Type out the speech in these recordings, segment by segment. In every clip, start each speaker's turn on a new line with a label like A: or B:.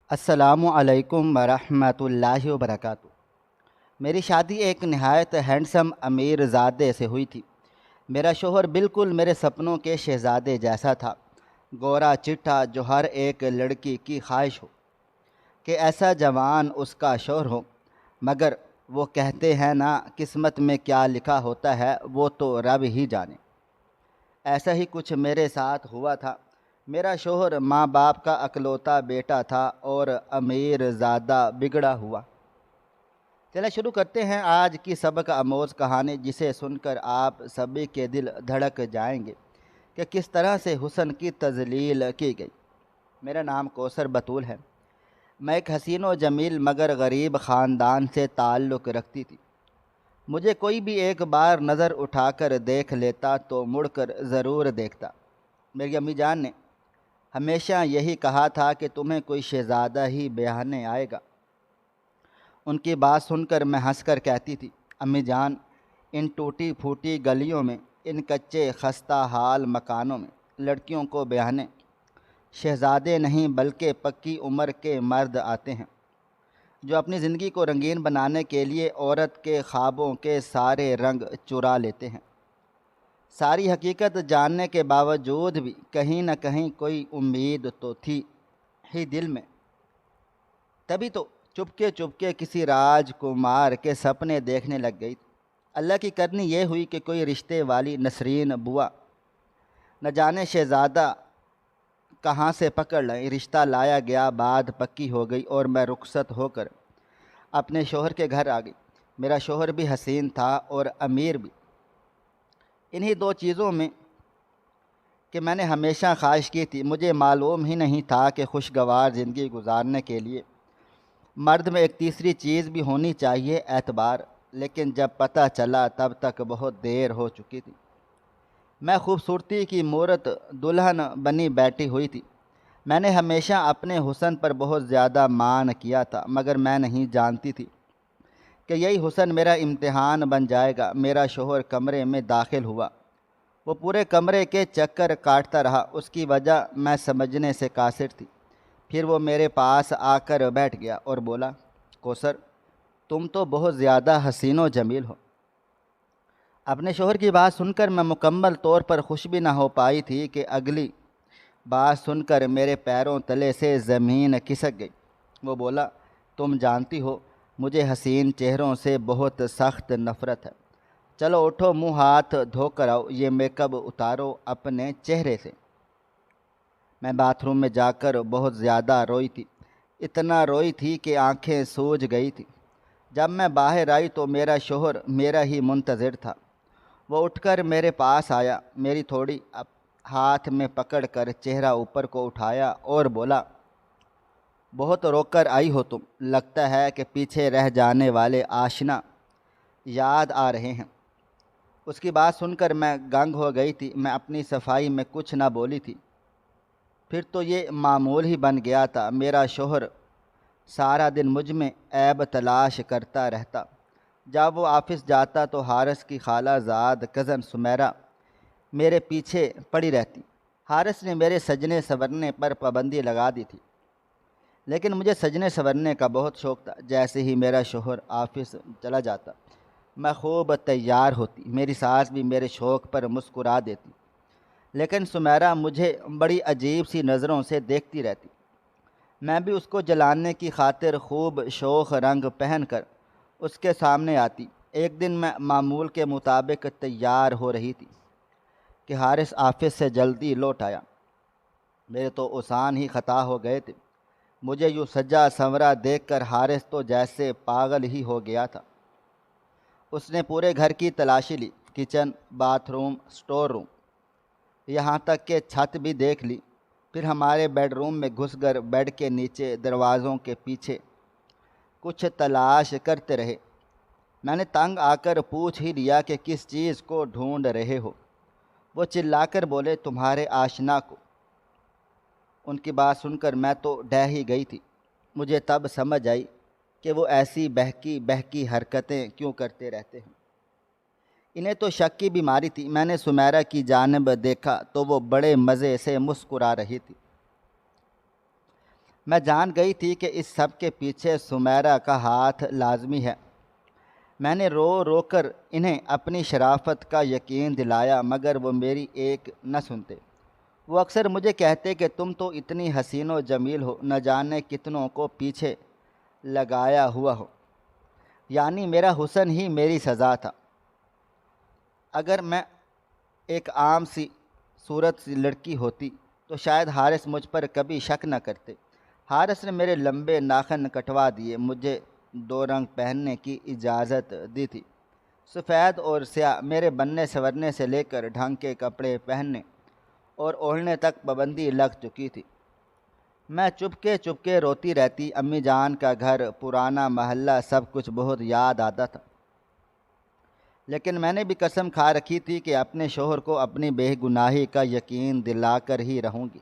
A: السلام علیکم ورحمۃ اللہ وبرکاتہ۔ میری شادی ایک نہایت ہینڈسم امیر زادے سے ہوئی تھی۔ میرا شوہر بالکل میرے سپنوں کے شہزادے جیسا تھا، گورا چٹھا، جو ہر ایک لڑکی کی خواہش ہو کہ ایسا جوان اس کا شوہر ہو۔ مگر وہ کہتے ہیں نا، قسمت میں کیا لکھا ہوتا ہے وہ تو رب ہی جانے۔ ایسا ہی کچھ میرے ساتھ ہوا تھا۔ میرا شوہر ماں باپ کا اکلوتا بیٹا تھا اور امیر زادہ بگڑا ہوا۔ چلیں شروع کرتے ہیں آج کی سبق آموز کہانی، جسے سن کر آپ سبھی کے دل دھڑک جائیں گے کہ کس طرح سے حسن کی تذلیل کی گئی۔ میرا نام کوثر بطول ہے۔ میں ایک حسین و جمیل مگر غریب خاندان سے تعلق رکھتی تھی۔ مجھے کوئی بھی ایک بار نظر اٹھا کر دیکھ لیتا تو مڑ کر ضرور دیکھتا۔ میری امی جان نے ہمیشہ یہی کہا تھا کہ تمہیں کوئی شہزادہ ہی بیاہنے آئے گا۔ ان کی بات سن کر میں ہنس کر کہتی تھی، امی جان، ان ٹوٹی پھوٹی گلیوں میں، ان کچے خستہ حال مکانوں میں لڑکیوں کو بیاہنے شہزادے نہیں بلکہ پکی عمر کے مرد آتے ہیں، جو اپنی زندگی کو رنگین بنانے کے لیے عورت کے خوابوں کے سارے رنگ چرا لیتے ہیں۔ ساری حقیقت جاننے کے باوجود بھی کہیں نہ کہیں کوئی امید تو تھی ہی دل میں۔ تبھی تو چپکے چپکے کسی راج کمار کے سپنے دیکھنے لگ گئی۔ اللہ کی کرنی یہ ہوئی کہ کوئی رشتے والی نسرین بوا نہ جانے شہزادہ کہاں سے پکڑ لائیں۔ رشتہ لایا گیا، بات پکی ہو گئی اور میں رخصت ہو کر اپنے شوہر کے گھر آ گئی۔ میرا شوہر بھی حسین تھا اور امیر بھی۔ انہی دو چیزوں میں کہ میں نے ہمیشہ خواہش کی تھی۔ مجھے معلوم ہی نہیں تھا کہ خوشگوار زندگی گزارنے کے لیے مرد میں ایک تیسری چیز بھی ہونی چاہیے، اعتبار۔ لیکن جب پتہ چلا تب تک بہت دیر ہو چکی تھی۔ میں خوبصورتی کی مورت دلہن بنی بیٹھی ہوئی تھی۔ میں نے ہمیشہ اپنے حسن پر بہت زیادہ مان کیا تھا، مگر میں نہیں جانتی تھی کہ یہی حسن میرا امتحان بن جائے گا۔ میرا شوہر کمرے میں داخل ہوا۔ وہ پورے کمرے کے چکر کاٹتا رہا۔ اس کی وجہ میں سمجھنے سے قاصر تھی۔ پھر وہ میرے پاس آ کر بیٹھ گیا اور بولا، کوثر، تم تو بہت زیادہ حسین و جمیل ہو۔ اپنے شوہر کی بات سن کر میں مکمل طور پر خوش بھی نہ ہو پائی تھی کہ اگلی بات سن کر میرے پیروں تلے سے زمین کھسک گئی۔ وہ بولا، تم جانتی ہو مجھے حسین چہروں سے بہت سخت نفرت ہے۔ چلو اٹھو، منہ ہاتھ دھو کر آؤ، یہ میک اپ اتارو اپنے چہرے سے۔ میں باتھ روم میں جا کر بہت زیادہ روئی تھی۔ اتنا روئی تھی کہ آنکھیں سوج گئی تھی۔ جب میں باہر آئی تو میرا شوہر میرا ہی منتظر تھا۔ وہ اٹھ کر میرے پاس آیا، میری تھوڑی ہاتھ میں پکڑ کر چہرہ اوپر کو اٹھایا اور بولا، بہت رو کر آئی ہو تم، لگتا ہے کہ پیچھے رہ جانے والے آشنا یاد آ رہے ہیں۔ اس کی بات سن کر میں گنگ ہو گئی تھی۔ میں اپنی صفائی میں کچھ نہ بولی تھی۔ پھر تو یہ معمول ہی بن گیا تھا۔ میرا شوہر سارا دن مجھ میں عیب تلاش کرتا رہتا۔ جب وہ آفس جاتا تو حارث کی خالہ زاد کزن سمیرہ میرے پیچھے پڑی رہتی۔ حارث نے میرے سجنے سنورنے پر پابندی لگا دی تھی، لیکن مجھے سجنے سنورنے کا بہت شوق تھا۔ جیسے ہی میرا شوہر آفس چلا جاتا میں خوب تیار ہوتی۔ میری ساس بھی میرے شوق پر مسکرا دیتی، لیکن سمیرہ مجھے بڑی عجیب سی نظروں سے دیکھتی رہتی۔ میں بھی اس کو جلانے کی خاطر خوب شوخ رنگ پہن کر اس کے سامنے آتی۔ ایک دن میں معمول کے مطابق تیار ہو رہی تھی کہ حارث آفس سے جلدی لوٹ آیا۔ میرے تو اوسان ہی خطا ہو گئے تھے۔ مجھے یوں سجا سنورا دیکھ کر حارث تو جیسے پاگل ہی ہو گیا تھا۔ اس نے پورے گھر کی تلاشی لی، کچن، باتھ روم، سٹور روم، یہاں تک کہ چھت بھی دیکھ لی۔ پھر ہمارے بیڈ روم میں گھس کر بیڈ کے نیچے دروازوں کے پیچھے کچھ تلاش کرتے رہے۔ میں نے تنگ آ کر پوچھ ہی لیا کہ کس چیز کو ڈھونڈ رہے ہو۔ وہ چلا کر بولے، تمہارے آشنا کو۔ ان کی بات سن کر میں تو ڈہ ہی گئی تھی۔ مجھے تب سمجھ آئی کہ وہ ایسی بہکی بہکی حرکتیں کیوں کرتے رہتے ہیں۔ انہیں تو شک کی بیماری تھی۔ میں نے سمیرہ کی جانب دیکھا تو وہ بڑے مزے سے مسکرا رہی تھی۔ میں جان گئی تھی کہ اس سب کے پیچھے سمیرہ کا ہاتھ لازمی ہے۔ میں نے رو رو کر انہیں اپنی شرافت کا یقین دلایا، مگر وہ میری ایک نہ سنتے۔ وہ اکثر مجھے کہتے کہ تم تو اتنی حسین و جمیل ہو، نہ جانے کتنوں کو پیچھے لگایا ہوا ہو۔ یعنی میرا حسن ہی میری سزا تھا۔ اگر میں ایک عام سی صورت سی لڑکی ہوتی تو شاید حارث مجھ پر کبھی شک نہ کرتے۔ حارث نے میرے لمبے ناخن کٹوا دیے، مجھے 2 رنگ پہننے کی اجازت دی تھی۔ سفید اور سیاہ میرے بننے سنورنے سے لے کر ڈھنگ کے کپڑے پہننے اور اوڑھنے تک پابندی لگ چکی تھی۔ میں چپکے روتی رہتی۔ امی جان کا گھر، پرانا محلہ، سب کچھ بہت یاد آتا تھا، لیکن میں نے بھی قسم کھا رکھی تھی کہ اپنے شوہر کو اپنی بے گناہی کا یقین دلا کر ہی رہوں گی۔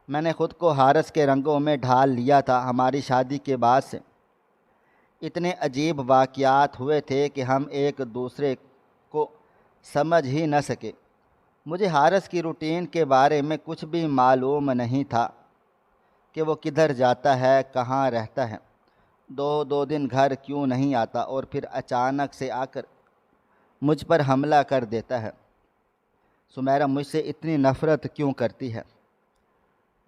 A: میں نے خود کو حارث کے رنگوں میں ڈھال لیا تھا۔ ہماری شادی کے بعد سے اتنے عجیب واقعات ہوئے تھے کہ ہم ایک دوسرے کو سمجھ ہی نہ سکے۔ مجھے حارث کی روٹین کے بارے میں کچھ بھی معلوم نہیں تھا کہ وہ کدھر جاتا ہے، کہاں رہتا ہے، 2 دن گھر کیوں نہیں آتا، اور پھر اچانک سے آ کر مجھ پر حملہ کر دیتا ہے۔ سمیرہ مجھ سے اتنی نفرت کیوں کرتی ہے؟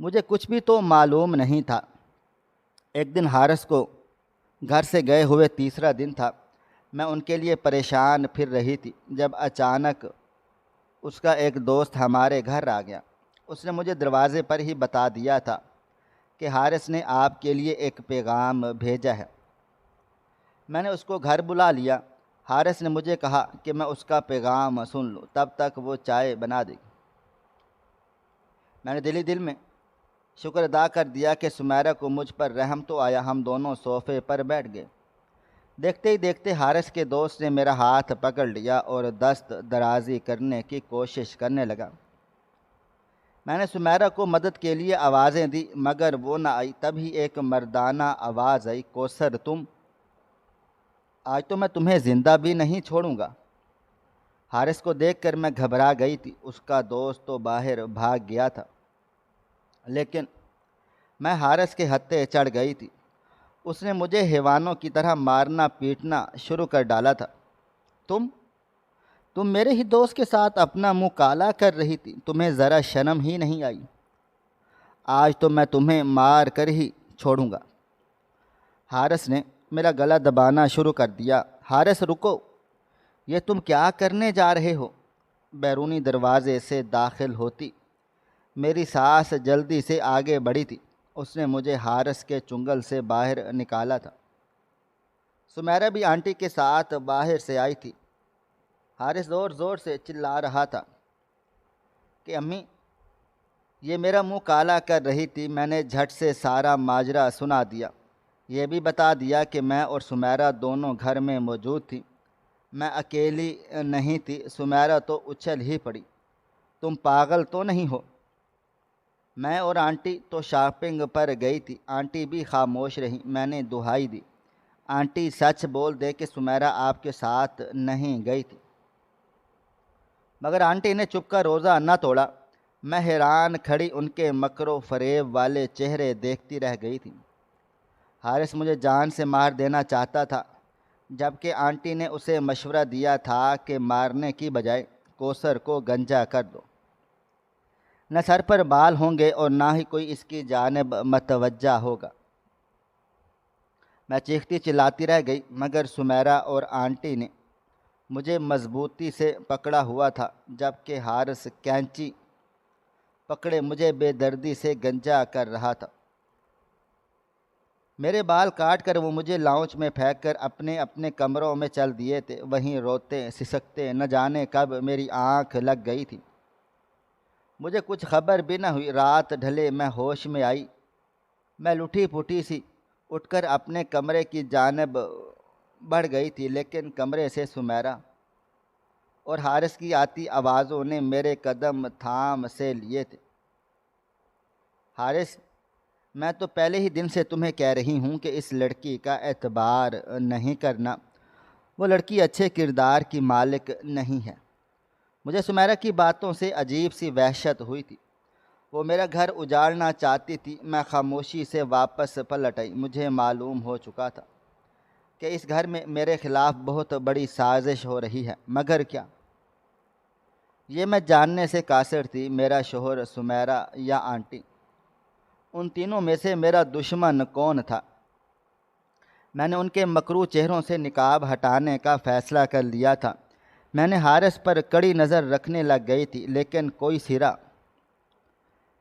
A: مجھے کچھ بھی تو معلوم نہیں تھا۔ ایک دن حارث کو گھر سے گئے ہوئے تیسرا دن تھا۔ میں ان کے لیے پریشان پھر رہی تھی جب اچانک اس کا ایک دوست ہمارے گھر آ گیا۔ اس نے مجھے دروازے پر ہی بتا دیا تھا کہ حارث نے آپ کے لیے ایک پیغام بھیجا ہے۔ میں نے اس کو گھر بلا لیا۔ حارث نے مجھے کہا کہ میں اس کا پیغام سن لوں، تب تک وہ چائے بنا دے گی۔ میں نے دل میں شکر ادا کر دیا کہ سمیرہ کو مجھ پر رحم تو آیا۔ ہم دونوں صوفے پر بیٹھ گئے۔ دیکھتے ہی دیکھتے حارث کے دوست نے میرا ہاتھ پکڑ لیا اور دست درازی کرنے کی کوشش کرنے لگا۔ میں نے سمیرہ کو مدد کے لیے آوازیں دی، مگر وہ نہ آئی۔ تبھی ایک مردانہ آواز آئی، کوثر تم، آج تو میں تمہیں زندہ بھی نہیں چھوڑوں گا۔ حارث کو دیکھ کر میں گھبرا گئی تھی۔ اس کا دوست تو باہر بھاگ گیا تھا، لیکن میں حارث کے ہتھے چڑھ گئی تھی۔ اس نے مجھے حیوانوں کی طرح مارنا پیٹنا شروع کر ڈالا تھا۔ تم میرے ہی دوست کے ساتھ اپنا منہ کالا کر رہی تھی، تمہیں ذرا شرم ہی نہیں آئی؟ آج تو میں تمہیں مار کر ہی چھوڑوں گا۔ حارث نے میرا گلا دبانا شروع کر دیا۔ حارث رکو، یہ تم کیا کرنے جا رہے ہو؟ بیرونی دروازے سے داخل ہوتی میری سانس جلدی سے آگے بڑھی تھی۔ اس نے مجھے حارث کے چنگل سے باہر نکالا تھا۔ سمیرہ بھی آنٹی کے ساتھ باہر سے آئی تھی۔ حارث زور زور سے چلا رہا تھا کہ امی، یہ میرا منہ کالا کر رہی تھی۔ میں نے جھٹ سے سارا ماجرا سنا دیا۔ یہ بھی بتا دیا کہ میں اور سمیرہ دونوں گھر میں موجود تھی، میں اکیلی نہیں تھی۔ سمیرہ تو اچھل ہی پڑی، تم پاگل تو نہیں ہو؟ میں اور آنٹی تو شاپنگ پر گئی تھی۔ آنٹی بھی خاموش رہی۔ میں نے دہائی دی، آنٹی سچ بول دے کہ سمیرہ آپ کے ساتھ نہیں گئی تھی۔ مگر آنٹی نے چپ کا روزہ نہ توڑا۔ میں حیران کھڑی ان کے مکر و فریب والے چہرے دیکھتی رہ گئی تھی۔ حارث مجھے جان سے مار دینا چاہتا تھا، جبکہ آنٹی نے اسے مشورہ دیا تھا کہ مارنے کی بجائے کوثر کو گنجا کر دو، نہ سر پر بال ہوں گے اور نہ ہی کوئی اس کی جانب متوجہ ہوگا۔ میں چیختی چلاتی رہ گئی، مگر سمیرہ اور آنٹی نے مجھے مضبوطی سے پکڑا ہوا تھا، جبکہ حارث کینچی پکڑے مجھے بے دردی سے گنجا کر رہا تھا۔ میرے بال کاٹ کر وہ مجھے لاؤنج میں پھینک کر اپنے اپنے کمروں میں چل دیے تھے، وہیں روتے سسکتے نہ جانے کب میری آنکھ لگ گئی تھی۔ مجھے کچھ خبر بھی نہ ہوئی۔ رات ڈھلے میں ہوش میں آئی۔ میں لٹھی پھٹی سی اٹھ کر اپنے کمرے کی جانب بڑھ گئی تھی، لیکن کمرے سے سمیرہ اور حارث کی آتی آوازوں نے میرے قدم تھام سے لیے تھے۔ حارث، میں تو پہلے ہی دن سے تمہیں کہہ رہی ہوں کہ اس لڑکی کا اعتبار نہیں کرنا، وہ لڑکی اچھے کردار کی مالک نہیں ہے۔ مجھے سمیرہ کی باتوں سے عجیب سی وحشت ہوئی تھی۔ وہ میرا گھر اجاڑنا چاہتی تھی۔ میں خاموشی سے واپس پلٹ آئی۔ مجھے معلوم ہو چکا تھا کہ اس گھر میں میرے خلاف بہت بڑی سازش ہو رہی ہے، مگر کیا؟ یہ میں جاننے سے قاصر تھی۔ میرا شوہر، سمیرہ یا آنٹی، ان تینوں میں سے میرا دشمن کون تھا؟ میں نے ان کے مکروہ چہروں سے نقاب ہٹانے کا فیصلہ کر لیا تھا۔ میں نے حارث پر کڑی نظر رکھنے لگ گئی تھی، لیکن کوئی سرا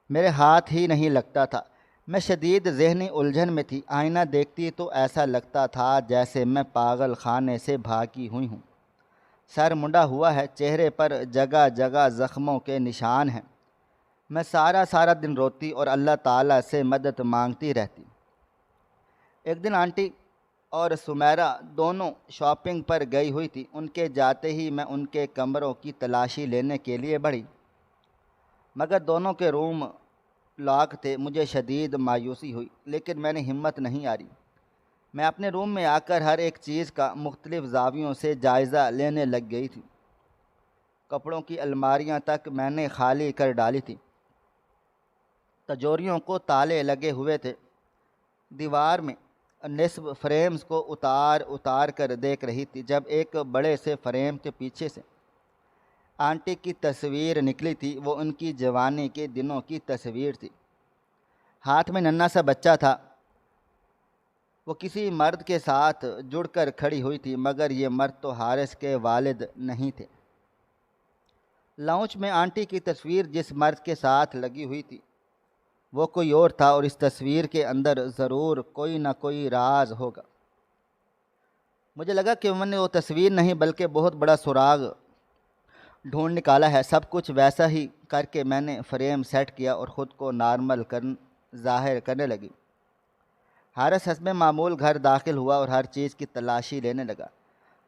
A: میرے ہاتھ ہی نہیں لگتا تھا۔ میں شدید ذہنی الجھن میں تھی۔ آئینہ دیکھتی تو ایسا لگتا تھا جیسے میں پاگل خانے سے بھاگی ہوئی ہوں۔ سر منڈا ہوا ہے، چہرے پر جگہ جگہ زخموں کے نشان ہیں۔ میں سارا دن روتی اور اللہ تعالیٰ سے مدد مانگتی رہتی۔ ایک دن آنٹی اور سمیرہ دونوں شاپنگ پر گئی ہوئی تھی۔ ان کے جاتے ہی میں ان کے کمروں کی تلاشی لینے کے لیے بڑھی، مگر دونوں کے روم لاک تھے۔ مجھے شدید مایوسی ہوئی، لیکن میں نے ہمت نہیں ہاری۔ میں اپنے روم میں آ کر ہر ایک چیز کا مختلف زاویوں سے جائزہ لینے لگ گئی تھی۔ کپڑوں کی الماریاں تک میں نے خالی کر ڈالی تھی۔ تجوریوں کو تالے لگے ہوئے تھے۔ دیوار میں نصب فریمز کو اتار کر دیکھ رہی تھی جب ایک بڑے سے فریم کے پیچھے سے آنٹی کی تصویر نکلی تھی۔ وہ ان کی جوانی کے دنوں کی تصویر تھی۔ ہاتھ میں ننھا سا بچہ تھا۔ وہ کسی مرد کے ساتھ جڑ کر کھڑی ہوئی تھی، مگر یہ مرد تو حارث کے والد نہیں تھے۔ لاؤنج میں آنٹی کی تصویر جس مرد کے ساتھ لگی ہوئی تھی وہ کوئی اور تھا، اور اس تصویر کے اندر ضرور کوئی نہ کوئی راز ہوگا۔ مجھے لگا کہ میں نے وہ تصویر نہیں بلکہ بہت بڑا سراغ ڈھونڈ نکالا ہے۔ سب کچھ ویسا ہی کر کے میں نے فریم سیٹ کیا اور خود کو نارمل ظاہر کرنے لگی۔ حارث حسب معمول گھر داخل ہوا اور ہر چیز کی تلاشی لینے لگا۔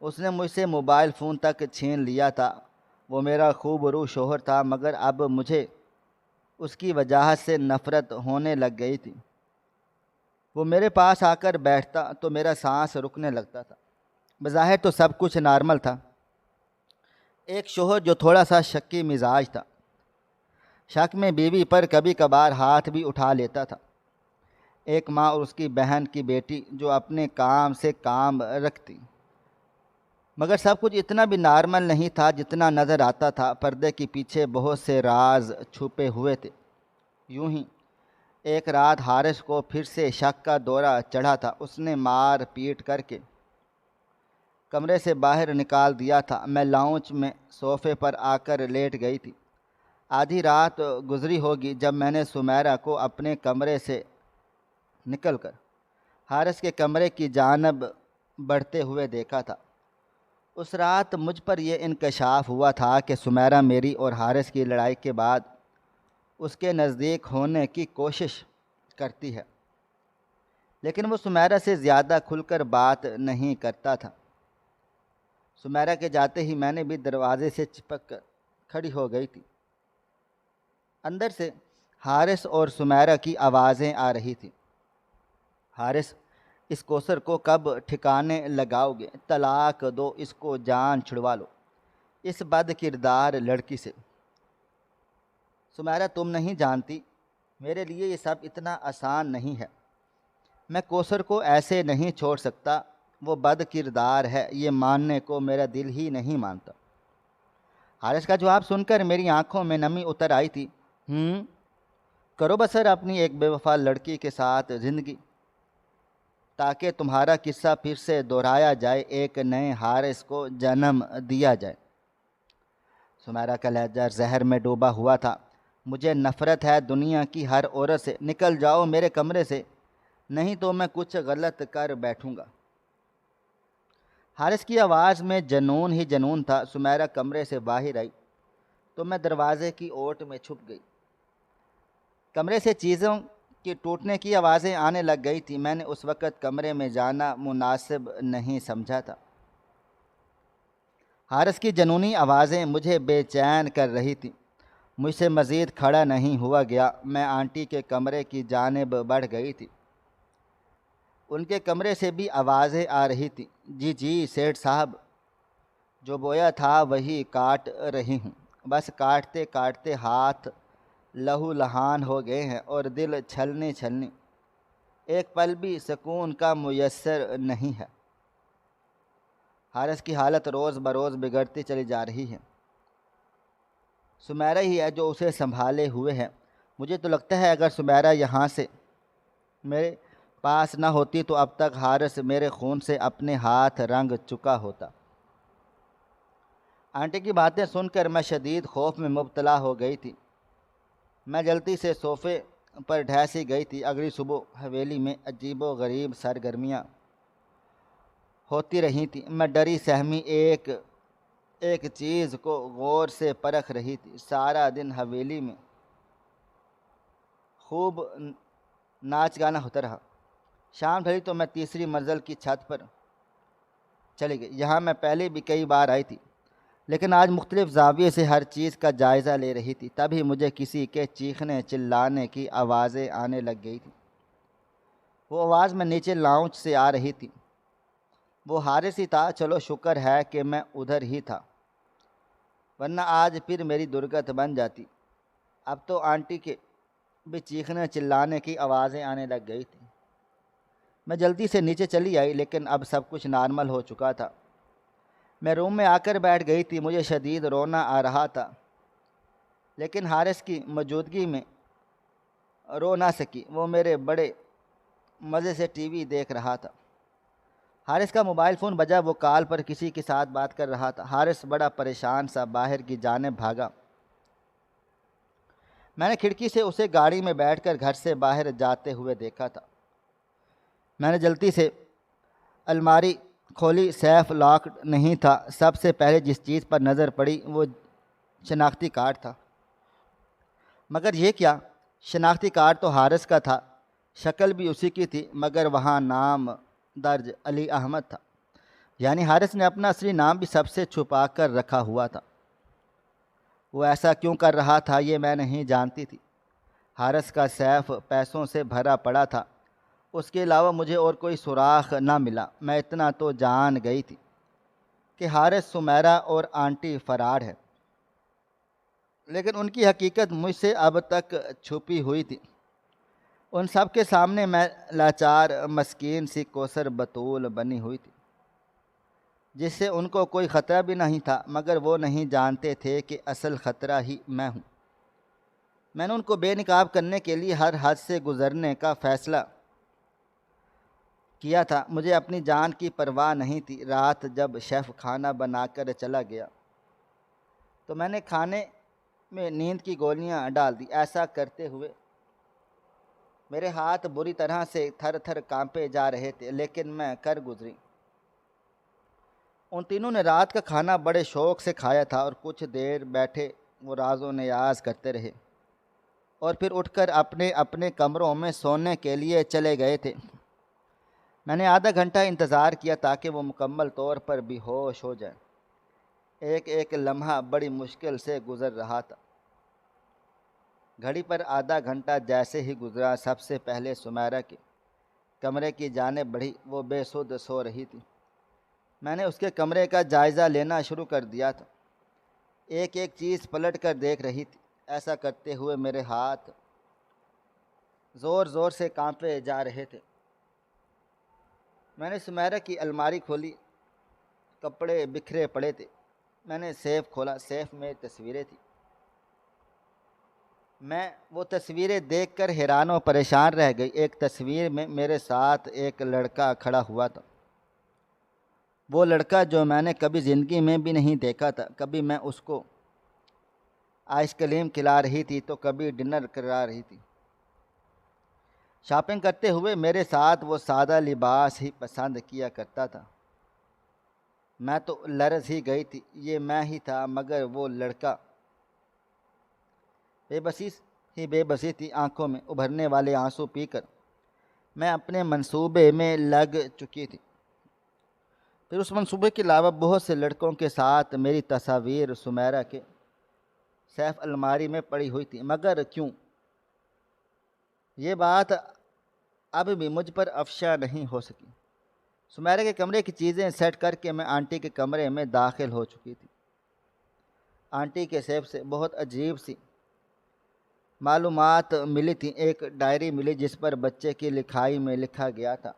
A: اس نے مجھ سے موبائل فون تک چھین لیا تھا۔ وہ میرا خوبرو شوہر تھا، مگر اب مجھے اس کی وجاہت سے نفرت ہونے لگ گئی تھی۔ وہ میرے پاس آ کر بیٹھتا تو میرا سانس رکنے لگتا تھا۔ بظاہر تو سب کچھ نارمل تھا۔ ایک شوہر جو تھوڑا سا شکی مزاج تھا، شک میں بیوی پر کبھی کبھار ہاتھ بھی اٹھا لیتا تھا۔ ایک ماں اور اس کی بہن کی بیٹی جو اپنے کام سے کام رکھتی، مگر سب کچھ اتنا بھی نارمل نہیں تھا جتنا نظر آتا تھا۔ پردے کے پیچھے بہت سے راز چھپے ہوئے تھے۔ یوں ہی ایک رات حارث کو پھر سے شک کا دورہ چڑھا تھا۔ اس نے مار پیٹ کر کے کمرے سے باہر نکال دیا تھا۔ میں لاؤنج میں صوفے پر آ کر لیٹ گئی تھی۔ آدھی رات گزری ہوگی جب میں نے سمیرہ کو اپنے کمرے سے نکل کر حارث کے کمرے کی جانب بڑھتے ہوئے دیکھا تھا۔ اس رات مجھ پر یہ انکشاف ہوا تھا کہ سمیرہ میری اور حارث کی لڑائی کے بعد اس کے نزدیک ہونے کی کوشش کرتی ہے، لیکن وہ سمیرہ سے زیادہ کھل کر بات نہیں کرتا تھا۔ سمیرہ کے جاتے ہی میں نے بھی دروازے سے چپک کر کھڑی ہو گئی تھی۔ اندر سے حارث اور سمیرہ کی آوازیں آ رہی تھیں۔ حارث، اس کوثر کو کب ٹھکانے لگاؤ گے؟ طلاق دو، اس کو جان چھڑوا لو، اس بد کردار لڑکی سے۔ سمیرہ، تم نہیں جانتی، میرے لیے یہ سب اتنا آسان نہیں ہے۔ میں کوثر کو ایسے نہیں چھوڑ سکتا۔ وہ بد کردار ہے، یہ ماننے کو میرا دل ہی نہیں مانتا۔ حارث کا جواب سن کر میری آنکھوں میں نمی اتر آئی تھی۔ کرو بسر اپنی ایک بے وفا لڑکی کے ساتھ زندگی، تاکہ تمہارا قصہ پھر سے دہرایا جائے، ایک نئے حارث کو جنم دیا جائے۔ سمیرہ کا لہجہ زہر میں ڈوبا ہوا تھا۔ مجھے نفرت ہے دنیا کی ہر عورت سے۔ نکل جاؤ میرے کمرے سے، نہیں تو میں کچھ غلط کر بیٹھوں گا۔ حارث کی آواز میں جنون ہی جنون تھا۔ سمیرہ کمرے سے باہر آئی تو میں دروازے کی اوٹ میں چھپ گئی۔ کمرے سے چیزوں کی ٹوٹنے کی آوازیں آنے لگ گئی تھی۔ میں نے اس وقت کمرے میں جانا مناسب نہیں سمجھا تھا۔ حارث کی جنونی آوازیں مجھے بے چین کر رہی تھیں۔ مجھ سے مزید کھڑا نہیں ہوا گیا۔ میں آنٹی کے کمرے کی جانب بڑھ گئی تھی۔ ان کے کمرے سے بھی آوازیں آ رہی تھیں۔ جی سیٹھ صاحب، جو بویا تھا وہی کاٹ رہی ہوں، بس کاٹتے کاٹتے ہاتھ لہو لہان ہو گئے ہیں اور دل چھلنی چھلنی، ایک پل بھی سکون کا میسر نہیں ہے۔ حارث کی حالت روز بروز بگڑتی چلی جا رہی ہے۔ سمیرہ ہی ہے جو اسے سنبھالے ہوئے ہے۔ مجھے تو لگتا ہے اگر سمیرہ یہاں سے میرے پاس نہ ہوتی تو اب تک حارث میرے خون سے اپنے ہاتھ رنگ چکا ہوتا۔ آنٹی کی باتیں سن کر میں شدید خوف میں مبتلا ہو گئی تھی۔ میں جلدی سے صوفے پر ڈھیسی گئی تھی۔ اگلی صبح حویلی میں عجیب و غریب سرگرمیاں ہوتی رہی تھیں۔ میں ڈری سہمی ایک ایک چیز کو غور سے پرکھ رہی تھی۔ سارا دن حویلی میں خوب ناچ گانا ہوتا رہا۔ شام ڈھلی تو میں تیسری منزل کی چھت پر چلی گئی۔ یہاں میں پہلے بھی کئی بار آئی تھی، لیکن آج مختلف زاویے سے ہر چیز کا جائزہ لے رہی تھی۔ تبھی مجھے کسی کے چیخنے چلانے کی آوازیں آنے لگ گئی تھیں۔ وہ آواز میں نیچے لاؤنج سے آ رہی تھی۔ وہ حارث ہی تھا۔ چلو شکر ہے کہ میں ادھر ہی تھا، ورنہ آج پھر میری درگت بن جاتی۔ اب تو آنٹی کے بھی چیخنے چلانے کی آوازیں آنے لگ گئی تھیں۔ میں جلدی سے نیچے چلی آئی، لیکن اب سب کچھ نارمل ہو چکا تھا۔ میں روم میں آ کر بیٹھ گئی تھی۔ مجھے شدید رونا آ رہا تھا، لیکن حارث کی موجودگی میں رو نہ سکی۔ وہ میرے بڑے مزے سے ٹی وی دیکھ رہا تھا۔ حارث کا موبائل فون بجا۔ وہ کال پر کسی کے ساتھ بات کر رہا تھا۔ حارث بڑا پریشان سا باہر کی جانب بھاگا۔ میں نے کھڑکی سے اسے گاڑی میں بیٹھ کر گھر سے باہر جاتے ہوئے دیکھا تھا۔ میں نے جلدی سے الماری کھولی۔ سیف لاکڈ نہیں تھا۔ سب سے پہلے جس چیز پر نظر پڑی وہ شناختی کارڈ تھا۔ مگر یہ کیا؟ شناختی کارڈ تو حارث کا تھا، شکل بھی اسی کی تھی، مگر وہاں نام درج علی احمد تھا۔ یعنی حارث نے اپنا اصلی نام بھی سب سے چھپا کر رکھا ہوا تھا۔ وہ ایسا کیوں کر رہا تھا یہ میں نہیں جانتی تھی۔ حارث کا سیف پیسوں سے بھرا پڑا تھا، اس کے علاوہ مجھے اور کوئی سراغ نہ ملا۔ میں اتنا تو جان گئی تھی کہ حارث، سمیرہ اور آنٹی فرار ہے، لیکن ان کی حقیقت مجھ سے اب تک چھپی ہوئی تھی۔ ان سب کے سامنے میں لاچار مسکین سی کوثر بطول بنی ہوئی تھی، جس سے ان کو کوئی خطرہ بھی نہیں تھا، مگر وہ نہیں جانتے تھے کہ اصل خطرہ ہی میں ہوں۔ میں نے ان کو بے نقاب کرنے کے لیے ہر حد سے گزرنے کا فیصلہ کیا تھا۔ مجھے اپنی جان کی پرواہ نہیں تھی۔ رات جب شیف کھانا بنا کر چلا گیا تو میں نے کھانے میں نیند کی گولیاں ڈال دی۔ ایسا کرتے ہوئے میرے ہاتھ بری طرح سے تھر تھر کانپے جا رہے تھے، لیکن میں کر گزری۔ ان تینوں نے رات کا کھانا بڑے شوق سے کھایا تھا اور کچھ دیر بیٹھے وہ راز و نیاز کرتے رہے اور پھر اٹھ کر اپنے اپنے کمروں میں سونے کے لیے چلے گئے تھے۔ میں نے آدھا گھنٹہ انتظار کیا تاکہ وہ مکمل طور پر بے ہوش ہو جائیں۔ ایک ایک لمحہ بڑی مشکل سے گزر رہا تھا۔ گھڑی پر آدھا گھنٹہ جیسے ہی گزرا، سب سے پہلے سمیرہ کے کمرے کی جانب بڑھی۔ وہ بے سدھ سو رہی تھی۔ میں نے اس کے کمرے کا جائزہ لینا شروع کر دیا تھا۔ ایک ایک چیز پلٹ کر دیکھ رہی تھی۔ ایسا کرتے ہوئے میرے ہاتھ زور زور سے کانپے جا رہے تھے۔ میں نے سمیرہ کی الماری کھولی، کپڑے بکھرے پڑے تھے۔ میں نے سیف کھولا، سیف میں تصویریں تھیں۔ میں وہ تصویریں دیکھ کر حیران و پریشان رہ گئی۔ ایک تصویر میں میرے ساتھ ایک لڑکا کھڑا ہوا تھا، وہ لڑکا جو میں نے کبھی زندگی میں بھی نہیں دیکھا تھا۔ کبھی میں اس کو آئس کریم کھلا رہی تھی تو کبھی ڈنر کرا رہی تھی۔ شاپنگ کرتے ہوئے میرے ساتھ وہ سادہ لباس ہی پسند کیا کرتا تھا۔ میں تو لرز ہی گئی تھی، یہ میں ہی تھا، مگر وہ لڑکا۔ بے بسی تھی آنکھوں میں ابھرنے والے آنسو پی کر میں اپنے منصوبے میں لگ چکی تھی۔ پھر اس منصوبے کے علاوہ بہت سے لڑکوں کے ساتھ میری تصاویر سمیرہ کے سیف الماری میں پڑی ہوئی تھی، مگر کیوں؟ یہ بات اب بھی مجھ پر افشا نہیں ہو سکی۔ سمیرہ کے کمرے کی چیزیں سیٹ کر کے میں آنٹی کے کمرے میں داخل ہو چکی تھی۔ آنٹی کے سیف سے بہت عجیب سی معلومات ملی تھیں، ایک ڈائری ملی جس پر بچے کی لکھائی میں لکھا گیا تھا،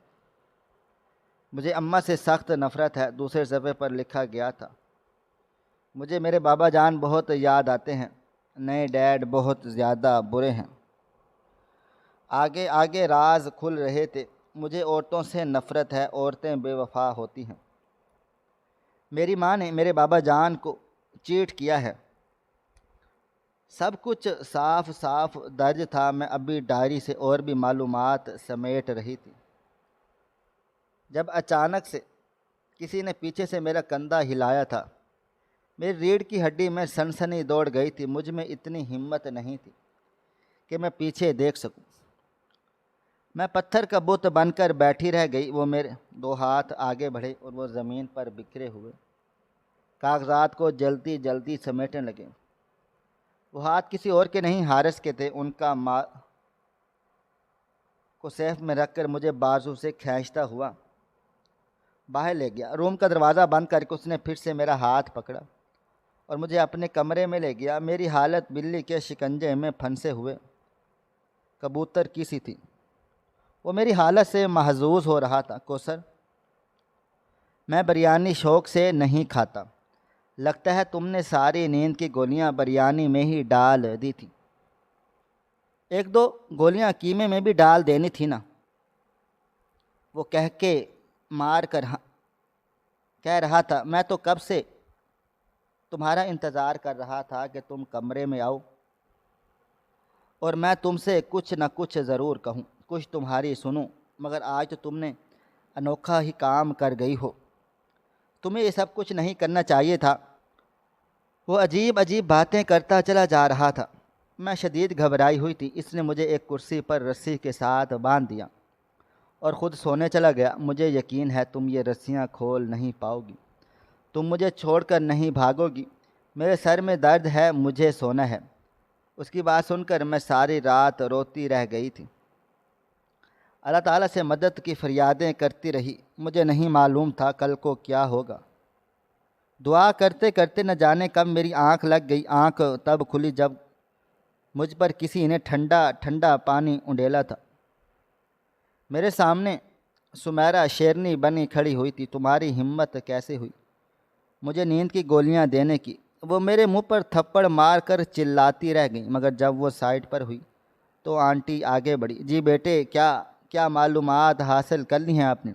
A: مجھے اماں سے سخت نفرت ہے۔ دوسرے صفحے پر لکھا گیا تھا، مجھے میرے بابا جان بہت یاد آتے ہیں، نئے ڈیڈ بہت زیادہ برے ہیں۔ آگے آگے راز کھل رہے تھے، مجھے عورتوں سے نفرت ہے، عورتیں بے وفا ہوتی ہیں۔ میری ماں نے میرے بابا جان کو چیٹ کیا ہے۔ سب کچھ صاف صاف درج تھا، میں ابھی ڈائری سے اور بھی معلومات سمیٹ رہی تھی جب اچانک سے کسی نے پیچھے سے میرا کندھا ہلایا تھا۔ میری ریڑھ کی ہڈی میں سنسنی دوڑ گئی تھی، مجھ میں اتنی ہمت نہیں تھی کہ میں پیچھے دیکھ سکوں۔ میں پتھر کا بت بن کر بیٹھی رہ گئی۔ وہ میرے دو ہاتھ آگے بڑھے اور وہ زمین پر بکھرے ہوئے کاغذات کو جلدی جلدی سمیٹنے لگے۔ وہ ہاتھ کسی اور کے نہیں، حارث کے تھے۔ ان کا کو سیف میں رکھ کر مجھے بازو سے کھینچتا ہوا باہر لے گیا۔ روم کا دروازہ بند کر کے اس نے پھر سے میرا ہاتھ پکڑا اور مجھے اپنے کمرے میں لے گیا۔ میری حالت بلی کے شکنجے میں پھنسے ہوئے کبوتر کی سی تھی۔ وہ میری حالت سے محظوظ ہو رہا تھا۔ کوثر، میں بریانی شوق سے نہیں کھاتا، لگتا ہے تم نے ساری نیند کی گولیاں بریانی میں ہی ڈال دی تھی۔ ایک دو گولیاں قیمے میں بھی ڈال دینی تھی نا، وہ کہہ کے مار کر کہہ رہا تھا۔ میں تو کب سے تمہارا انتظار کر رہا تھا کہ تم کمرے میں آؤ اور میں تم سے کچھ نہ کچھ ضرور کہوں، کچھ تمہاری سنوں، مگر آج تو تم نے انوکھا ہی کام کر گئی ہو۔ تمہیں یہ سب کچھ نہیں کرنا چاہیے تھا۔ وہ عجیب عجیب باتیں کرتا چلا جا رہا تھا۔ میں شدید گھبرائی ہوئی تھی۔ اس نے مجھے ایک کرسی پر رسی کے ساتھ باندھ دیا اور خود سونے چلا گیا۔ مجھے یقین ہے تم یہ رسیاں کھول نہیں پاؤ گی، تم مجھے چھوڑ کر نہیں بھاگو گی۔ میرے سر میں درد ہے، مجھے سونا ہے۔ اس کی بات سن کر میں ساری رات روتی رہ گئی تھی۔ اللہ تعالیٰ سے مدد کی فریادیں کرتی رہی۔ مجھے نہیں معلوم تھا کل کو کیا ہوگا۔ دعا کرتے کرتے نہ جانے کب میری آنکھ لگ گئی۔ آنکھ تب کھلی جب مجھ پر کسی نے ٹھنڈا ٹھنڈا پانی انڈیلا تھا۔ میرے سامنے سمیرہ شیرنی بنی کھڑی ہوئی تھی۔ تمہاری ہمت کیسے ہوئی مجھے نیند کی گولیاں دینے کی؟ وہ میرے منہ پر تھپڑ مار کر چلاتی رہ گئی، مگر جب وہ سائڈ پر ہوئی تو آنٹی آگے بڑھی۔ جی بیٹے، کیا معلومات حاصل کر لی ہیں آپ نے؟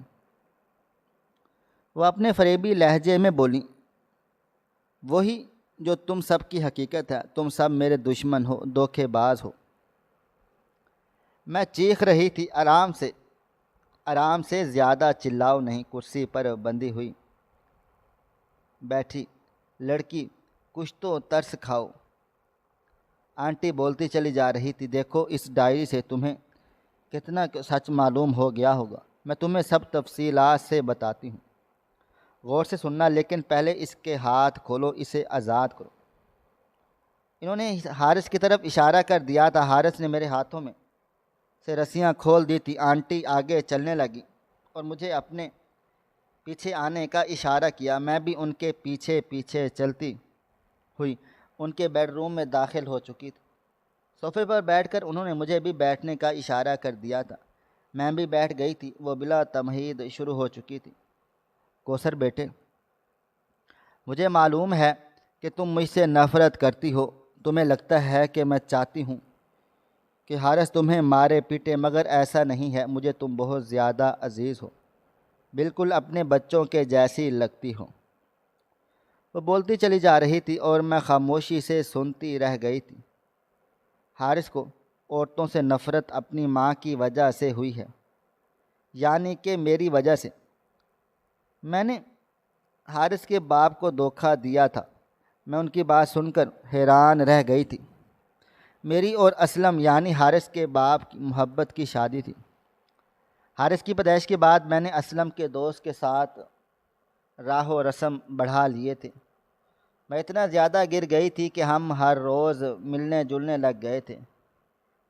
A: وہ اپنے فریبی لہجے میں بولی۔ وہی جو تم سب کی حقیقت ہے، تم سب میرے دشمن ہو، دھوکے باز ہو۔ میں چیخ رہی تھی۔ آرام سے، زیادہ چلاؤ نہیں۔ کرسی پر بندھی ہوئی بیٹھی لڑکی، کچھ تو ترس کھاؤ۔ آنٹی بولتی چلی جا رہی تھی۔ دیکھو، اس ڈائری سے تمہیں کتنا سچ معلوم ہو گیا ہوگا۔ میں تمہیں سب تفصیلات سے بتاتی ہوں، غور سے سننا، لیکن پہلے اس کے ہاتھ کھولو، اسے آزاد کرو۔ انہوں نے حارث کی طرف اشارہ کر دیا تھا۔ حارث نے میرے ہاتھوں میں سے رسیاں کھول دی تھی۔ آنٹی آگے چلنے لگی اور مجھے اپنے پیچھے آنے کا اشارہ کیا۔ میں بھی ان کے پیچھے پیچھے چلتی ہوئی ان کے بیڈ روم میں داخل ہو چکی تھی۔ صوفے پر بیٹھ کر انہوں نے مجھے بھی بیٹھنے کا اشارہ کر دیا تھا۔ میں بھی بیٹھ گئی تھی۔ وہ بلا تمہید شروع ہو چکی تھی۔ کوثر بیٹے، مجھے معلوم ہے کہ تم مجھ سے نفرت کرتی ہو۔ تمہیں لگتا ہے کہ میں چاہتی ہوں کہ حارث تمہیں مارے پیٹے، مگر ایسا نہیں ہے۔ مجھے تم بہت زیادہ عزیز ہو، بالکل اپنے بچوں کے جیسی لگتی ہو۔ وہ بولتی چلی جا رہی تھی اور میں خاموشی سے سنتی رہ گئی تھی۔ حارث کو عورتوں سے نفرت اپنی ماں کی وجہ سے ہوئی ہے، یعنی کہ میری وجہ سے۔ میں نے حارث کے باپ کو دھوکہ دیا تھا۔ میں ان کی بات سن کر حیران رہ گئی تھی۔ میری اور اسلم یعنی حارث کے باپ کی محبت کی شادی تھی۔ حارث کی پیدائش کے بعد میں نے اسلم کے دوست کے ساتھ راہ و رسم بڑھا لیے تھے۔ میں اتنا زیادہ گر گئی تھی کہ ہم ہر روز ملنے جلنے لگ گئے تھے۔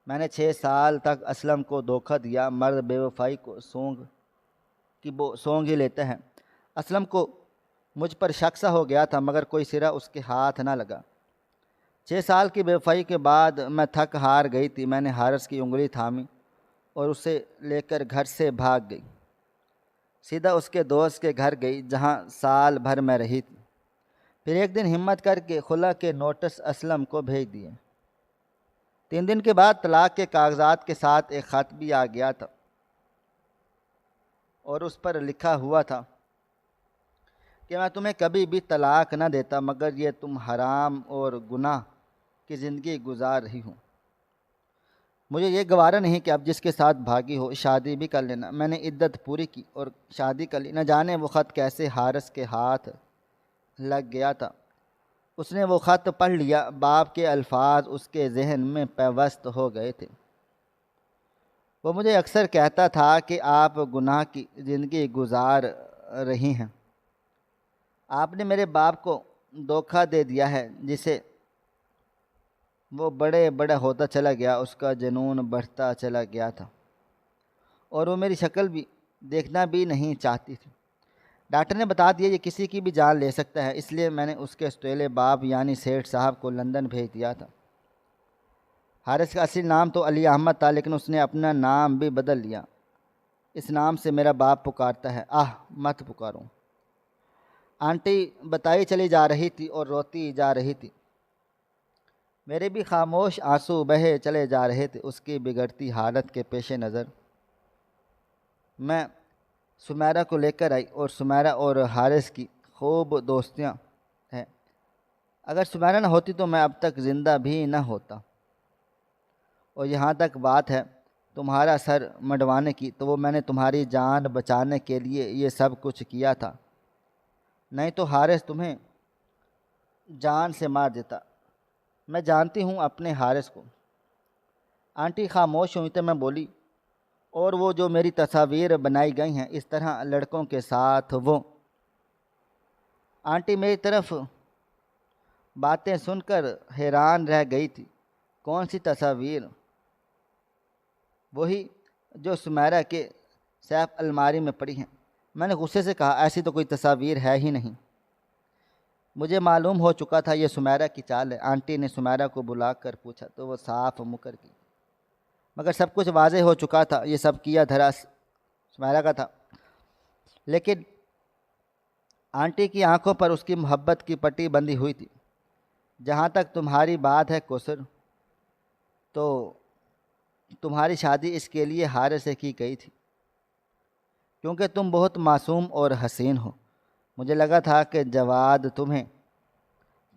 A: میں نے 6 سال تک اسلم کو دھوکہ دیا۔ مرد بے وفائی کو سونگ ہی لیتے ہیں۔ اسلم کو مجھ پر شک سا ہو گیا تھا، مگر کوئی سرا اس کے ہاتھ نہ لگا۔ 6 سال کی بے وفائی کے بعد میں تھک ہار گئی تھی۔ میں نے حارث کی انگلی تھامی اور اسے لے کر گھر سے بھاگ گئی۔ سیدھا اس کے دوست کے گھر گئی جہاں سال بھر میں رہی تھی۔ پھر ایک دن ہمت کر کے خلا کے نوٹس اسلم کو بھیج دیے۔ 3 دن کے بعد طلاق کے کاغذات کے ساتھ ایک خط بھی آ گیا تھا اور اس پر لکھا ہوا تھا کہ میں تمہیں کبھی بھی طلاق نہ دیتا مگر یہ تم حرام اور گناہ کی زندگی گزار رہی ہوں۔ مجھے یہ گوارا نہیں کہ اب جس کے ساتھ بھاگی ہو شادی بھی کر لینا۔ میں نے عدت پوری کی اور شادی کر لی۔ نہ جانے وہ خط کیسے حارث کے ہاتھ لگ گیا تھا۔ اس نے وہ خط پڑھ لیا۔ باپ کے الفاظ اس کے ذہن میں پیوست ہو گئے تھے۔ وہ مجھے اکثر کہتا تھا کہ آپ گناہ کی زندگی گزار رہی ہیں۔ آپ نے میرے باپ کو دھوکہ دے دیا ہے۔ جسے وہ بڑے بڑا ہوتا چلا گیا اس کا جنون بڑھتا چلا گیا تھا اور وہ میری شکل بھی دیکھنا بھی نہیں چاہتی تھی۔ ڈاکٹر نے بتا دیا یہ کسی کی بھی جان لے سکتا ہے، اس لیے میں نے اس کے سوتیلے باپ یعنی سیٹھ صاحب کو لندن بھیج دیا تھا۔ حارث کا اصلی نام تو علی احمد تھا لیکن اس نے اپنا نام بھی بدل لیا۔ اس نام سے میرا باپ پکارتا ہے۔ مت پکارو۔ آنٹی بتائی چلی جا رہی تھی اور روتی جا رہی تھی۔ میرے بھی خاموش آنسو بہے چلے جا رہے تھے۔ اس کی بگڑتی حالت کے پیش نظر میں سمیرہ کو لے کر آئی اور سمیرہ اور حارث کی خوب دوستیاں ہیں۔ اگر سمیرہ نہ ہوتی تو میں اب تک زندہ بھی نہ ہوتا۔ اور یہاں تک بات ہے تمہارا سر منڈوانے کی تو وہ میں نے تمہاری جان بچانے کے لیے یہ سب کچھ کیا تھا، نہیں تو حارث تمہیں جان سے مار دیتا۔ میں جانتی ہوں اپنے حارث کو۔ آنٹی خاموش ہوئی تو میں بولی، اور وہ جو میری تصاویر بنائی گئی ہیں اس طرح لڑکوں کے ساتھ وہ۔ آنٹی میری طرف باتیں سن کر حیران رہ گئی تھی۔ کون سی تصاویر؟ وہی جو سمیرہ کے سیف الماری میں پڑی ہیں۔ میں نے غصے سے کہا، ایسی تو کوئی تصاویر ہے ہی نہیں۔ مجھے معلوم ہو چکا تھا یہ سمیرہ کی چال ہے۔ آنٹی نے سمیرہ کو بلا کر پوچھا تو وہ صاف مکر گئی، مگر سب کچھ واضح ہو چکا تھا۔ یہ سب کیا دھرا سمیرہ کا تھا، لیکن آنٹی کی آنکھوں پر اس کی محبت کی پٹی بندھی ہوئی تھی۔ جہاں تک تمہاری بات ہے کوثر، تو تمہاری شادی اس کے لیے حارث سے کی گئی تھی کیونکہ تم بہت معصوم اور حسین ہو۔ مجھے لگا تھا کہ جواد تمہیں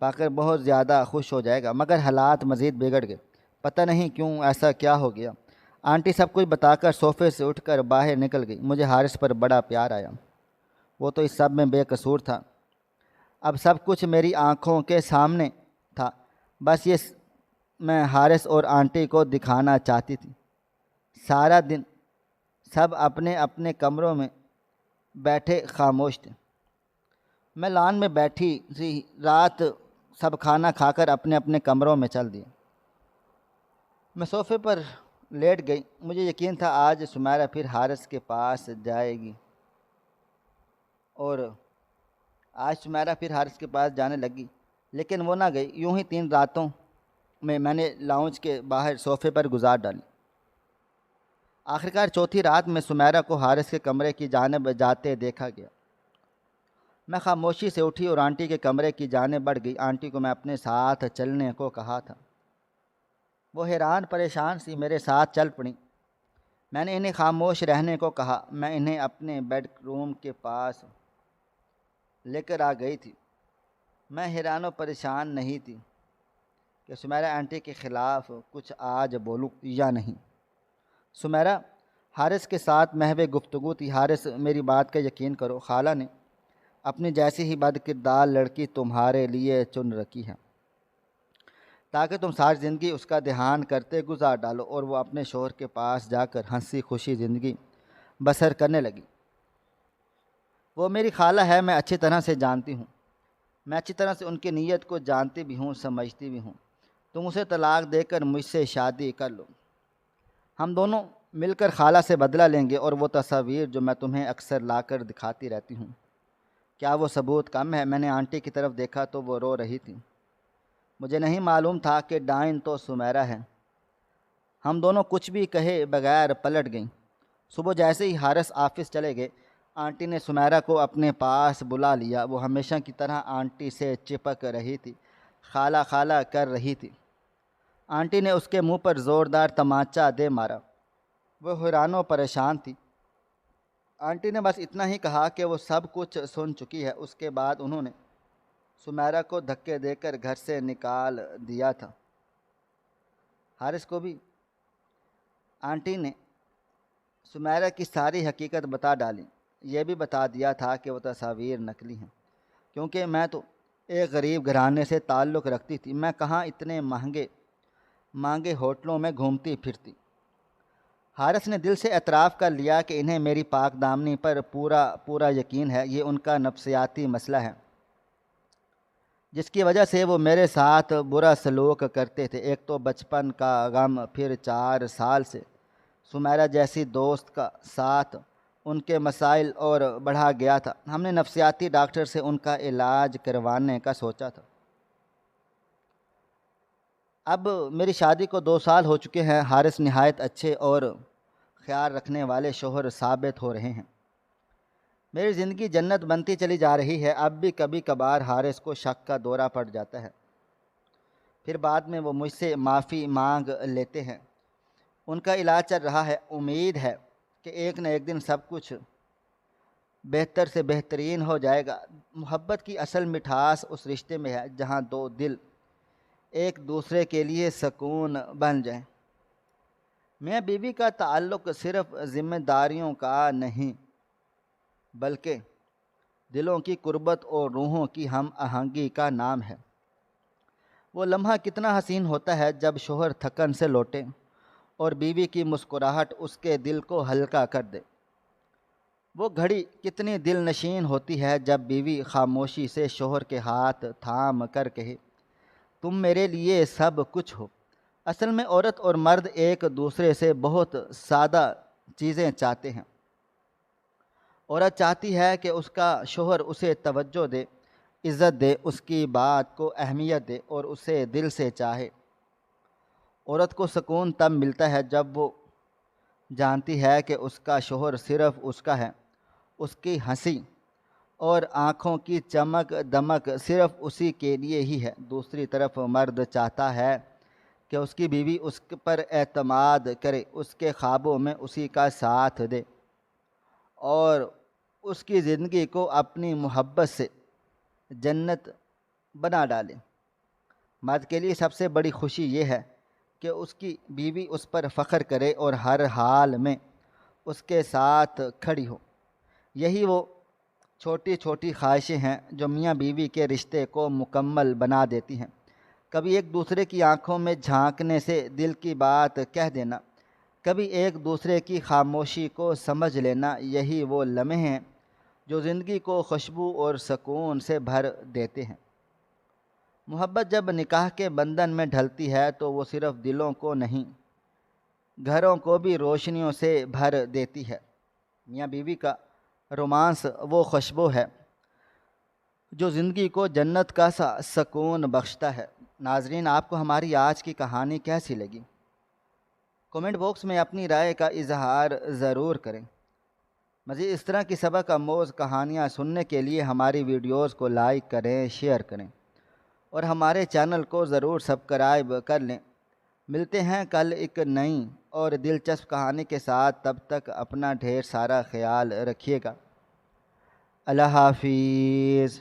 A: پا کر بہت زیادہ خوش ہو جائے گا، مگر حالات مزید بگڑ گئے۔ پتہ نہیں کیوں ایسا کیا ہو گیا۔ آنٹی سب کچھ بتا کر صوفے سے اٹھ کر باہر نکل گئی۔ مجھے حارث پر بڑا پیار آیا۔ وہ تو اس سب میں بے قصور تھا۔ اب سب کچھ میری آنکھوں کے سامنے تھا، بس یہ میں حارث اور آنٹی کو دکھانا چاہتی تھی۔ سارا دن سب اپنے اپنے کمروں میں بیٹھے خاموش تھے۔ میں لان میں بیٹھی تھی۔ رات سب کھانا کھا کر اپنے اپنے کمروں میں چل دیے۔ میں صوفے پر لیٹ گئی۔ مجھے یقین تھا آج سمیرہ پھر حارث کے پاس جائے گی، اور آج سمیرہ پھر حارث کے پاس جانے لگی، لیکن وہ نہ گئی۔ یوں ہی 3 راتوں میں نے لاؤنج کے باہر صوفے پر گزار ڈالی۔ آخرکار چوتھی رات میں سمیرہ کو حارث کے کمرے کی جانب جاتے دیکھا گیا۔ میں خاموشی سے اٹھی اور آنٹی کے کمرے کی جانب بڑھ گئی۔ آنٹی کو میں اپنے ساتھ چلنے کو کہا تھا۔ وہ حیران پریشان سی میرے ساتھ چل پڑیں۔ میں نے انہیں خاموش رہنے کو کہا۔ میں انہیں اپنے بیڈ روم کے پاس لے کر آ گئی تھی۔ میں حیران و پریشان نہیں تھی کہ سمیرہ آنٹی کے خلاف کچھ آج بولوں یا نہیں۔ سمیرہ حارث کے ساتھ محو گفتگو تھی۔ حارث میری بات کا یقین کرو، خالہ نے اپنی جیسی ہی بد کردار لڑکی تمہارے لیے چن رکھی ہے تاکہ تم ساری زندگی اس کا دھیان کرتے گزار ڈالو، اور وہ اپنے شوہر کے پاس جا کر ہنسی خوشی زندگی بسر کرنے لگی۔ وہ میری خالہ ہے، میں اچھی طرح سے جانتی ہوں۔ میں اچھی طرح سے ان کی نیت کو جانتی بھی ہوں، سمجھتی بھی ہوں۔ تم اسے طلاق دے کر مجھ سے شادی کر لو، ہم دونوں مل کر خالہ سے بدلہ لیں گے، اور وہ تصاویر جو میں تمہیں اکثر لا کر دکھاتی رہتی ہوں، کیا وہ ثبوت کم ہے؟ میں نے آنٹی کی طرف دیکھا تو وہ رو رہی تھی۔ مجھے نہیں معلوم تھا کہ ڈائن تو سمیرہ ہے۔ ہم دونوں کچھ بھی کہے بغیر پلٹ گئیں۔ صبح جیسے ہی حارث آفس چلے گئے، آنٹی نے سمیرہ کو اپنے پاس بلا لیا۔ وہ ہمیشہ کی طرح آنٹی سے چپک رہی تھی، خالہ خالہ کر رہی تھی۔ آنٹی نے اس کے منہ پر زوردار تمانچہ دے مارا۔ وہ حیران و پریشان تھی۔ آنٹی نے بس اتنا ہی کہا کہ وہ سب کچھ سن چکی ہے۔ اس کے بعد انہوں نے سمیرہ کو دھکے دے کر گھر سے نکال دیا تھا۔ حارث کو بھی آنٹی نے سمیرہ کی ساری حقیقت بتا ڈالی۔ یہ بھی بتا دیا تھا کہ وہ تصاویر نقلی ہیں، کیونکہ میں تو ایک غریب گھرانے سے تعلق رکھتی تھی۔ میں کہاں اتنے مہنگے ہوٹلوں میں گھومتی پھرتی۔ حارث نے دل سے اعتراف کر لیا کہ انہیں میری پاک دامنی پر پورا یقین ہے۔ یہ ان کا نفسیاتی مسئلہ ہے، جس کی وجہ سے وہ میرے ساتھ برا سلوک کرتے تھے۔ ایک تو بچپن کا غم، پھر 4 سال سے سمیرہ جیسی دوست کا ساتھ ان کے مسائل اور بڑھا گیا تھا۔ ہم نے نفسیاتی ڈاکٹر سے ان کا علاج کروانے کا سوچا تھا۔ اب میری شادی کو 2 سال ہو چکے ہیں۔ حارث نہایت اچھے اور خیال رکھنے والے شوہر ثابت ہو رہے ہیں۔ میری زندگی جنت بنتی چلی جا رہی ہے۔ اب بھی کبھی کبھار حارث کو شک کا دورہ پڑ جاتا ہے، پھر بعد میں وہ مجھ سے معافی مانگ لیتے ہیں۔ ان کا علاج چل رہا ہے۔ امید ہے کہ ایک نہ ایک دن سب کچھ بہتر سے بہترین ہو جائے گا۔ محبت کی اصل مٹھاس اس رشتے میں ہے جہاں 2 دل ایک دوسرے کے لیے سکون بن جائیں۔ میاں بیوی کا تعلق صرف ذمہ داریوں کا نہیں، بلکہ دلوں کی قربت اور روحوں کی ہم آہنگی کا نام ہے۔ وہ لمحہ کتنا حسین ہوتا ہے جب شوہر تھکن سے لوٹے اور بیوی کی مسکراہٹ اس کے دل کو ہلکا کر دے۔ وہ گھڑی کتنی دل نشین ہوتی ہے جب بیوی خاموشی سے شوہر کے ہاتھ تھام کر کہے، تم میرے لیے سب کچھ ہو۔ اصل میں عورت اور مرد ایک دوسرے سے بہت سادہ چیزیں چاہتے ہیں۔ عورت چاہتی ہے کہ اس کا شوہر اسے توجہ دے، عزت دے، اس کی بات کو اہمیت دے اور اسے دل سے چاہے۔ عورت کو سکون تب ملتا ہے جب وہ جانتی ہے کہ اس کا شوہر صرف اس کا ہے، اس کی ہنسی اور آنکھوں کی چمک دمک صرف اسی کے لیے ہی ہے۔ دوسری طرف مرد چاہتا ہے کہ اس کی بیوی اس پر اعتماد کرے، اس کے خوابوں میں اسی کا ساتھ دے اور اس کی زندگی کو اپنی محبت سے جنت بنا ڈالے۔ مرد کے لیے سب سے بڑی خوشی یہ ہے کہ اس کی بیوی اس پر فخر کرے اور ہر حال میں اس کے ساتھ کھڑی ہو۔ یہی وہ چھوٹی چھوٹی خواہشیں ہیں جو میاں بیوی کے رشتے کو مکمل بنا دیتی ہیں۔ کبھی ایک دوسرے کی آنکھوں میں جھانکنے سے دل کی بات کہہ دینا، کبھی ایک دوسرے کی خاموشی کو سمجھ لینا، یہی وہ لمحے ہیں جو زندگی کو خوشبو اور سکون سے بھر دیتے ہیں۔ محبت جب نکاح کے بندھن میں ڈھلتی ہے تو وہ صرف دلوں کو نہیں، گھروں کو بھی روشنیوں سے بھر دیتی ہے۔ میاں بیوی کا رومانس وہ خوشبو ہے جو زندگی کو جنت کا سا سکون بخشتا ہے۔ ناظرین، آپ کو ہماری آج کی کہانی کیسی لگی؟ کومنٹ باکس میں اپنی رائے کا اظہار ضرور کریں۔ مزید اس طرح کی سبق آموز کہانیاں سننے کے لیے ہماری ویڈیوز کو لائک کریں، شیئر کریں اور ہمارے چینل کو ضرور سبسکرائب کر لیں۔ ملتے ہیں کل ایک نئی اور دلچسپ کہانی کے ساتھ۔ تب تک اپنا ڈھیر سارا خیال رکھیے گا۔ اللہ حافظ۔